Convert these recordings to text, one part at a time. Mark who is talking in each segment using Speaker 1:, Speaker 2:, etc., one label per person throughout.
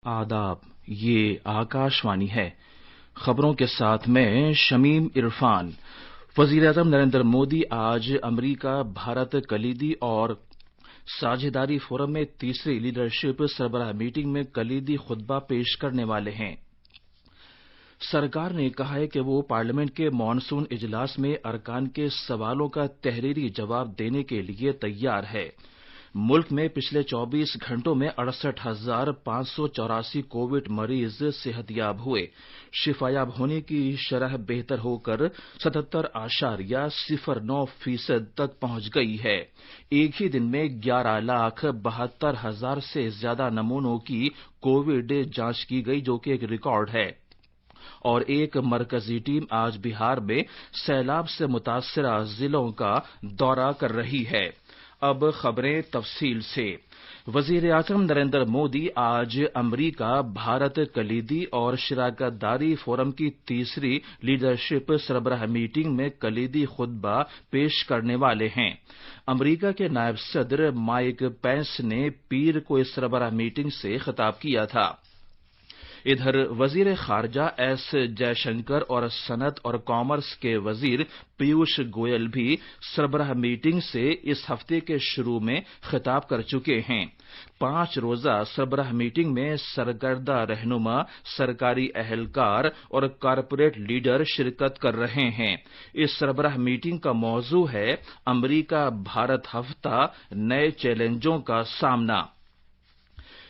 Speaker 1: आदाब, ये आकाशवाणी है। खबरों के साथ मैं शमीम इरफान। वजीर-ए-आज़म नरेंद्र मोदी आज अमरीका भारत कलीदी और साझेदारी फोरम में तीसरी लीडरशिप सरबराह मीटिंग में कलीदी खुतबा पेश करने वाले हैं। सरकार ने कहा है कि वो पार्लियामेंट के मॉनसून इजलास में अरकान के सवालों का तहरीरी जवाब देने के लिए तैयार है। मुल्क में पिछले 24 घंटों में 68,584 कोविड मरीज सेहतयाब हुए। शिफायाब होने की शरह बेहतर होकर 77.09% तक पहुंच गई है। एक ही दिन में 11,72,000 से ज्यादा नमूनों की कोविड जांच की गई, जो कि एक रिकॉर्ड है। और एक मरकजी टीम आज बिहार में सैलाब से मुतासरा जिलों का दौरा कर रही है। अब खबरें तफसील से। वजीर-ए-आज़म नरेंद्र मोदी आज अमरीका भारत कलीदी और शराकतदारी फोरम की तीसरी लीडरशिप सरबराह मीटिंग में कलीदी खुतबा पेश करने वाले हैं। अमरीका के नायब सदर माइक पेंस ने पीर को इस सरबराह मीटिंग से खिताब किया था। इधर वजीर खारजा एस जयशंकर और सनत और कॉमर्स के वजीर पीयूष गोयल भी सरबराह मीटिंग से इस हफ्ते के शुरू में खिताब कर चुके हैं। 5 रोजा सरबराह मीटिंग में सरकर्दा रहनुमा, सरकारी अहलकार और कारपोरेट लीडर शिरकत कर रहे हैं। इस सरबराह मीटिंग का मौजू है अमरीका भारत हफ्ता, नए चैलेंजों का सामना।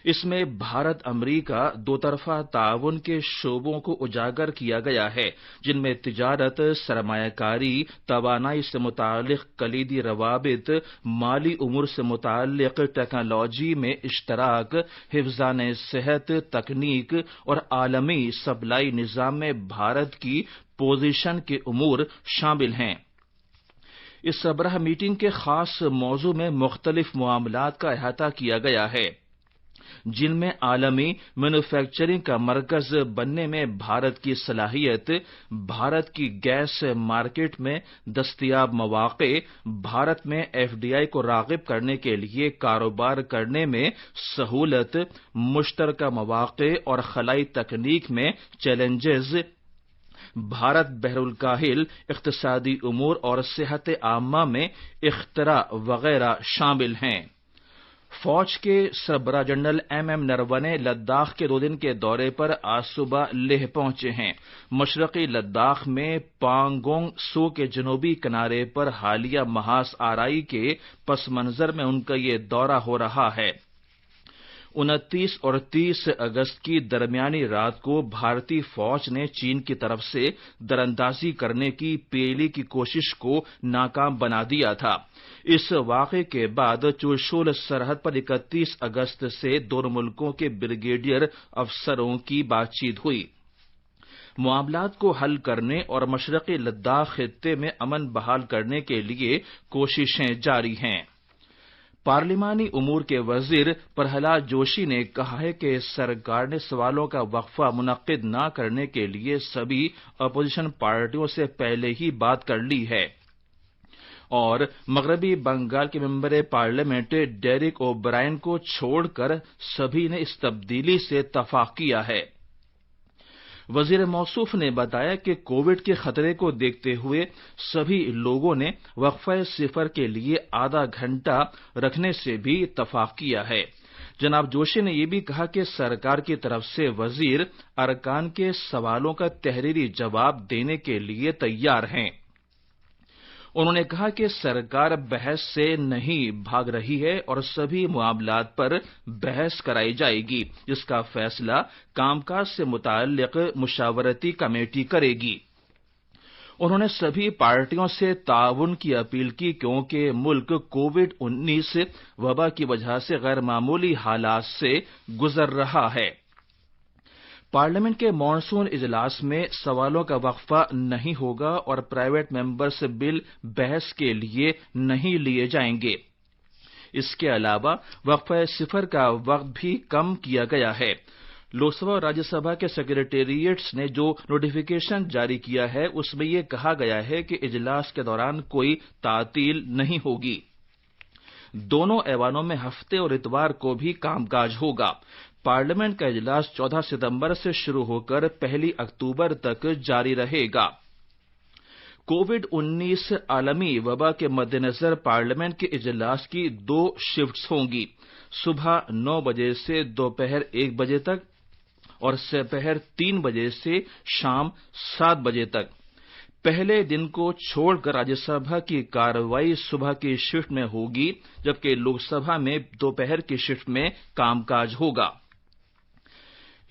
Speaker 1: इसमें भारत अमरीका दोतरफा ताउन के शोबों को उजागर किया गया है, जिनमें तिजारत, सरमायाकारी, तवानाई से मुतालिक कलीदी रवाबित, माली उमूर से मुतालिक टेक्नोलॉजी में इश्तराक, हिफ्जान सेहत, तकनीक और आलमी सप्लाई निजाम में भारत की पोजीशन के उमूर शामिल हैं। इस सरबराह मीटिंग के खास मौजू में मुख्तलिफ मामलात का अहाता किया गया है, जिनमें आलमी मैन्युफैक्चरिंग का मरकज बनने में भारत की सलाहियत, भारत की गैस मार्केट में दस्तयाब मौके, भारत में एफडीआई को राग़िब करने के लिए कारोबार करने में सहूलत, मुश्तरका मौके और खलाई तकनीक में चैलेंजेस, भारत बहरुल काहिल, इक़्तिसादी उमूर और सेहत आमा में इख्तरा वगैरह शामिल हैं। फौज के सरबराह जनरल एमएम नरवणे लद्दाख के 2 दिन के दौरे पर आज सुबह लेह पहुंचे हैं। मशरकी लद्दाख में पांगोंग सो के जनूबी किनारे पर हालिया महास आराई के पस मंजर में उनका ये दौरा हो रहा है। 29 और 30 अगस्त की दरमियानी रात को भारतीय फौज ने चीन की तरफ से दरअंदाजी करने की पीएलए की कोशिश को नाकाम बना दिया था। इस वाक़े के बाद चुशुल सरहद पर 31 अगस्त से दोनों मुल्कों के ब्रिगेडियर अफसरों की बातचीत हुई। मामलात को हल करने और मशरकी लद्दाख खित्ते में अमन बहाल करने के लिए कोशिशें जारी हैं। पार्लिमानी उमूर के वजीर प्रहलाद जोशी ने कहा है कि सरकार ने सवालों का वक्फा मुनक्किद न करने के लिए सभी अपोजिशन पार्टियों से पहले ही बात कर ली है और मगरबी बंगाल के मेंबर पार्लियामेंट डेरिक ओब्रायन को छोड़कर सभी ने इस तब्दीली से इत्तफाक किया है। वजीर मौसूफ ने बताया कि कोविड के खतरे को देखते हुए सभी लोगों ने वक्फा सिफर के लिए आधा घंटा रखने से भी इत्तफाक किया है। जनाब जोशी ने यह भी कहा कि सरकार की तरफ से वजीर अरकान के सवालों का तहरीरी जवाब देने के लिए तैयार हैं। उन्होंने कहा कि सरकार बहस से नहीं भाग रही है और सभी मामलात पर बहस कराई जाएगी, जिसका फैसला कामकाज से मुताल्लिक मुशावरती कमेटी करेगी। उन्होंने सभी पार्टियों से ताउन की अपील की, क्योंकि मुल्क कोविड-19 वबा की वजह से गैर मामूली हालात से गुजर रहा है। पार्लियामेंट के मॉनसून इजलास में सवालों का वक्फा नहीं होगा और प्राइवेट मेंबर्स बिल बहस के लिए नहीं लिए जाएंगे। इसके अलावा वक्फा सिफर का वक्त भी कम किया गया है। लोकसभा और राज्यसभा के सेक्रेटेरिएट्स ने जो नोटिफिकेशन जारी किया है, उसमें यह कहा गया है कि इजलास के दौरान कोई तातील नहीं होगी। दोनों ऐवानों में हफ्ते और इतवार को भी कामकाज होगा। पार्लियामेंट का इजलास 14 सितंबर से शुरू होकर 1 अक्टूबर तक जारी रहेगा। कोविड-19 आलमी वबा के मद्देनजर पार्लियामेंट के इजलास की 2 शिफ्ट्स होंगी, सुबह 9 बजे से दोपहर 1 बजे तक और दोपहर 3 बजे से शाम 7 बजे तक। पहले दिन को छोड़कर राज्यसभा की कार्रवाई सुबह की शिफ्ट में होगी, जबकि लोकसभा में दोपहर की शिफ्ट में कामकाज होगा।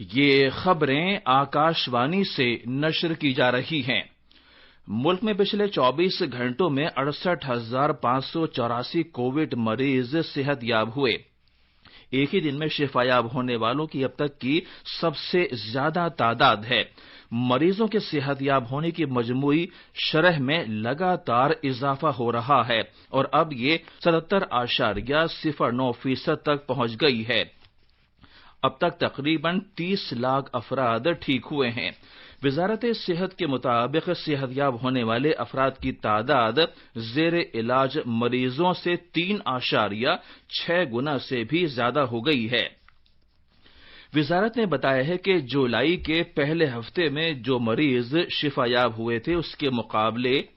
Speaker 1: ये खबरें आकाशवाणी से नश्र की जा रही हैं। मुल्क में पिछले 24 घंटों में 68,584 कोविड मरीज सेहतयाब हुए। एक ही दिन में शिफायाब होने वालों की अब तक की सबसे ज्यादा तादाद है। मरीजों के सेहतयाब होने की मजमूई शरह में लगातार इजाफा हो रहा है और अब ये 77.09% तक पहुंच गई है। अब तक तकरीबन 30 लाख अफराद ठीक हुए हैं। वजारत सेहत के मुताबिक सेहतयाब होने वाले अफराद की तादाद जेर इलाज मरीजों से 3.6 गुना से भी ज्यादा हो गई है। वजारत ने बताया है कि जुलाई के पहले हफ्ते में जो मरीज शिफायाब हुए थे, उसके मुकाबले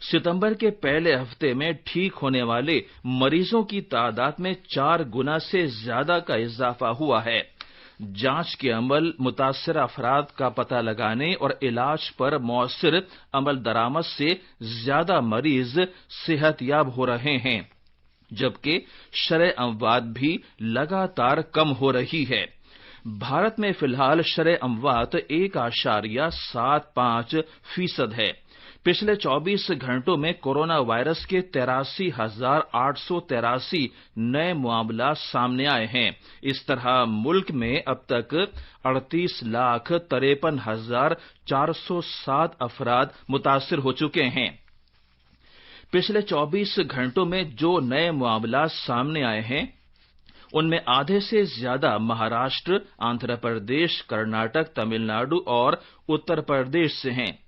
Speaker 1: सितंबर के पहले हफ्ते में ठीक होने वाले मरीजों की तादाद में 4 गुना से ज्यादा का इजाफा हुआ है। जांच के अमल, मुतासरा अफराद का पता लगाने और इलाज पर मौसर अमल दरामद से ज्यादा मरीज सेहतयाब हो रहे हैं, जबकि शरह अमवात भी लगातार कम हो रही है। भारत में फिलहाल शरह अमवात 1.75% है। पिछले 24 घंटों में कोरोना वायरस के 83,883 नए मामला सामने आए हैं। इस तरह मुल्क में अब तक 38,53,407 अफराद मुतासिर हो चुके हैं। पिछले 24 घंटों में जो नए मामला सामने आए हैं, उनमें आधे से ज्यादा महाराष्ट्र, आंध्र प्रदेश, कर्नाटक, तमिलनाडु और उत्तर प्रदेश से हैं।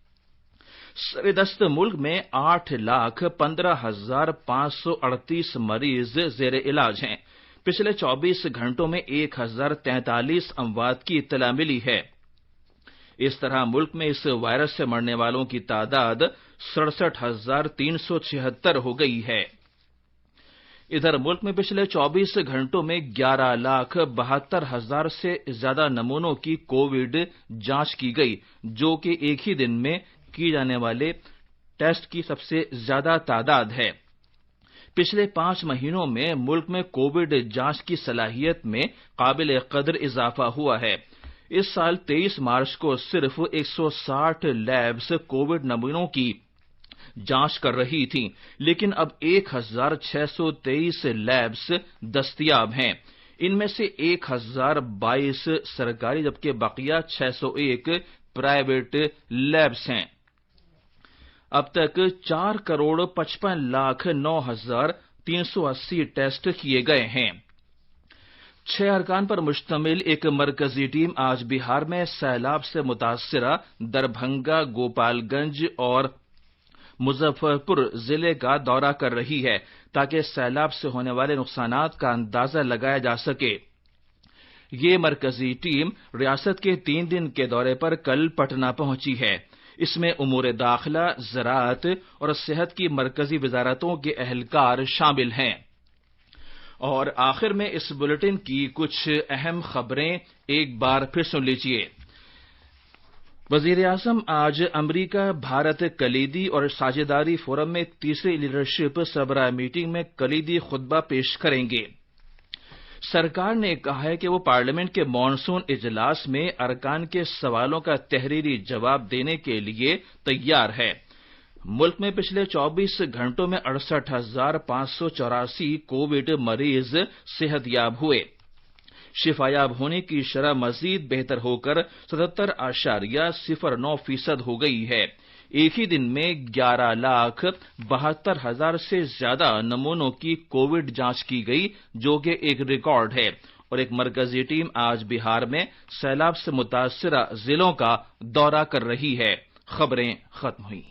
Speaker 1: सरेदस्त मुल्क में 8,15,538 मरीज जेर इलाज हैं। पिछले 24 घंटों में 1,043 अमवात की इत्तला मिली है। इस तरह मुल्क में इस वायरस से मरने वालों की तादाद 67,376 हो गई है। इधर मुल्क में पिछले 24 घंटों में 11,72,000 से ज्यादा नमूनों की कोविड जांच की गई, जो कि एक ही दिन में की जाने वाले टेस्ट की सबसे ज्यादा तादाद है। पिछले 5 महीनों में मुल्क में कोविड जांच की सलाहियत में काबिल कदर इजाफा हुआ है। इस साल 23 मार्च को सिर्फ 160 लैब्स कोविड नमूनों की जांच कर रही थीं, लेकिन अब 1,623 लैब्स दस्तयाब हैं। इनमें से 1,022 सरकारी, जबकि बकिया 601 प्राइवेट लैब्स हैं। अब तक 4,55,09,380 टेस्ट किए गए हैं। 6 अरकान पर मुश्तमिल एक मरकजी टीम आज बिहार में सैलाब से मुतासिरा दरभंगा, गोपालगंज और मुजफ्फरपुर जिले का दौरा कर रही है, ताकि सैलाब से होने वाले नुकसानात का अंदाजा लगाया जा सके। ये मरकजी टीम रियासत के 3 दिन के दौरे पर कल पटना पहुंची है। इसमें उमूर दाखिला, ज़राअत और सेहत की मरकजी वजारतों के अहलकार शामिल हैं। और आखिर में इस बुलेटिन की कुछ अहम खबरें एक बार फिर सुन लीजिए। वजीर-ए-आज़म आज अमरीका भारत कलीदी और साझेदारी फोरम में तीसरी लीडरशिप सरबराह मीटिंग में कलीदी खुतबा पेश करेंगे। सरकार ने कहा है कि वो पार्लियामेंट के मॉनसून इजलास में अरकान के सवालों का तहरीरी जवाब देने के लिए तैयार है। मुल्क में पिछले 24 घंटों में 68,584 कोविड मरीज सेहतयाब हुए। शिफायाब होने की शरह मजीद बेहतर होकर 77.09% हो गई है। एक ही दिन में 11,72,000 से ज्यादा नमूनों की कोविड जांच की गई, जो कि एक रिकॉर्ड है। और एक मरकजी टीम आज बिहार में सैलाब से मुतासिरा जिलों का दौरा कर रही है। खबरें खत्म हुई।